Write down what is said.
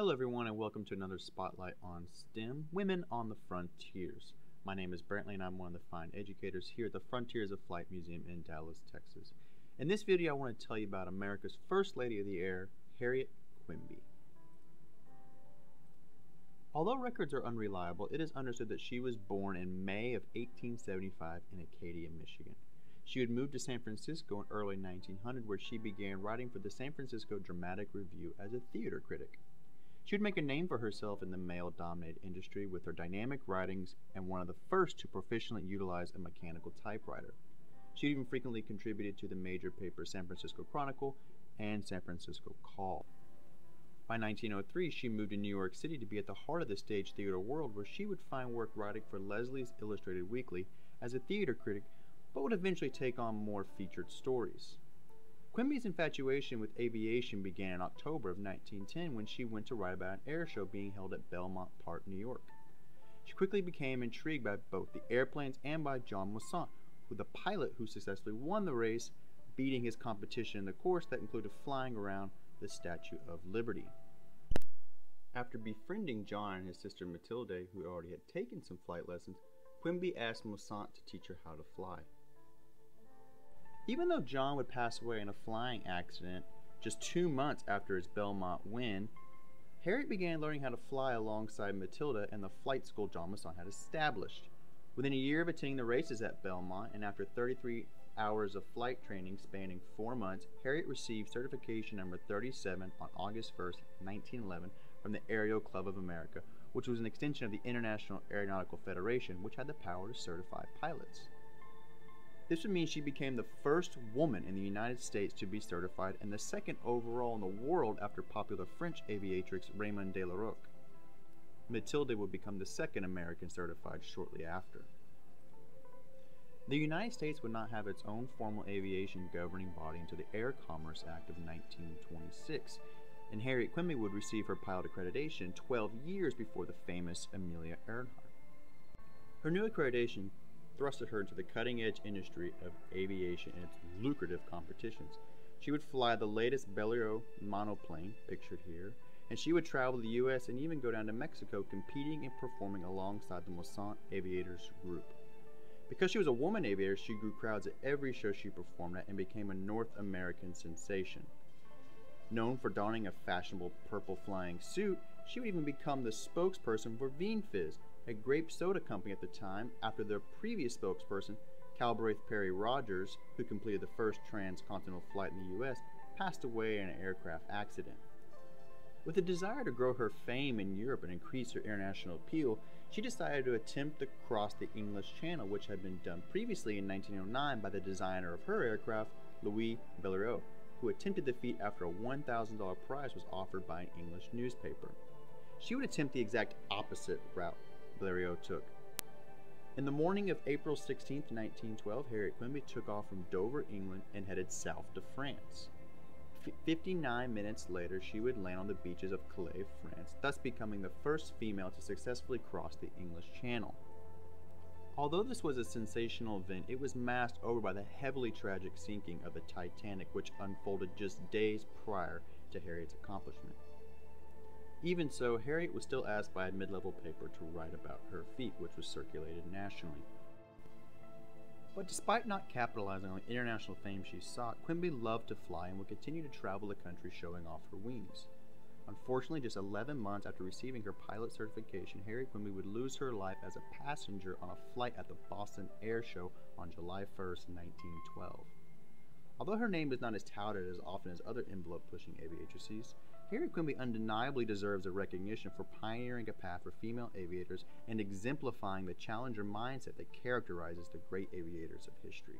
Hello everyone and welcome to another Spotlight on STEM, Women on the Frontiers. My name is Brantley and I'm one of the fine educators here at the Frontiers of Flight Museum in Dallas, Texas. In this video I want to tell you about America's First Lady of the Air, Harriet Quimby. Although records are unreliable, it is understood that she was born in May of 1875 in Acadia, Michigan. She had moved to San Francisco in early 1900 where she began writing for the San Francisco Dramatic Review as a theater critic. She would make a name for herself in the male-dominated industry with her dynamic writings and one of the first to proficiently utilize a mechanical typewriter. She even frequently contributed to the major papers San Francisco Chronicle and San Francisco Call. By 1903, she moved to New York City to be at the heart of the stage theater world where she would find work writing for Leslie's Illustrated Weekly as a theater critic, but would eventually take on more featured stories. Quimby's infatuation with aviation began in October of 1910 when she went to write about an air show being held at Belmont Park, New York. She quickly became intrigued by both the airplanes and by John Moisant, the pilot who successfully won the race, beating his competition in the course that included flying around the Statue of Liberty. After befriending John and his sister Matilde, who already had taken some flight lessons, Quimby asked Moisant to teach her how to fly. Even though John would pass away in a flying accident just 2 months after his Belmont win, Harriet began learning how to fly alongside Matilda and the flight school John Moisant had established. Within a year of attending the races at Belmont, and after 33 hours of flight training spanning 4 months, Harriet received certification number 37 on August 1st, 1911 from the Aero Club of America, which was an extension of the International Aeronautical Federation, which had the power to certify pilots. This would mean she became the first woman in the United States to be certified and the second overall in the world after popular French aviatrix Raymond de la Roque. Matilde would become the second American certified shortly after. The United States would not have its own formal aviation governing body until the Air Commerce Act of 1926, and Harriet Quimby would receive her pilot accreditation 12 years before the famous Amelia Earhart. Her new accreditation thrusted her into the cutting-edge industry of aviation and its lucrative competitions. She would fly the latest Blériot monoplane, pictured here, and she would travel the U.S. and even go down to Mexico competing and performing alongside the Moisant Aviators group. Because she was a woman aviator, she drew crowds at every show she performed at and became a North American sensation. Known for donning a fashionable purple flying suit, she would even become the spokesperson for Vin Fizz, a grape soda company at the time, after their previous spokesperson, Calbraith Perry Rogers, who completed the first transcontinental flight in the U.S., passed away in an aircraft accident. With a desire to grow her fame in Europe and increase her international appeal, she decided to attempt to cross the English Channel, which had been done previously in 1909 by the designer of her aircraft, Louis Blériot, who attempted the feat after a $1,000 prize was offered by an English newspaper. She would attempt the exact opposite route Blériot took. In the morning of April 16, 1912, Harriet Quimby took off from Dover, England, and headed south to France. 59 minutes later, she would land on the beaches of Calais, France, thus becoming the first female to successfully cross the English Channel. Although this was a sensational event, it was masked over by the heavily tragic sinking of the Titanic, which unfolded just days prior to Harriet's accomplishment. Even so, Harriet was still asked by a mid-level paper to write about her feat, which was circulated nationally. But despite not capitalizing on the international fame she sought, Quimby loved to fly and would continue to travel the country showing off her wings. Unfortunately, just 11 months after receiving her pilot certification, Harriet Quimby would lose her life as a passenger on a flight at the Boston Air Show on July 1st, 1912. Although her name is not as touted as often as other envelope-pushing aviatrices, Harriet Quimby undeniably deserves a recognition for pioneering a path for female aviators and exemplifying the challenger mindset that characterizes the great aviators of history.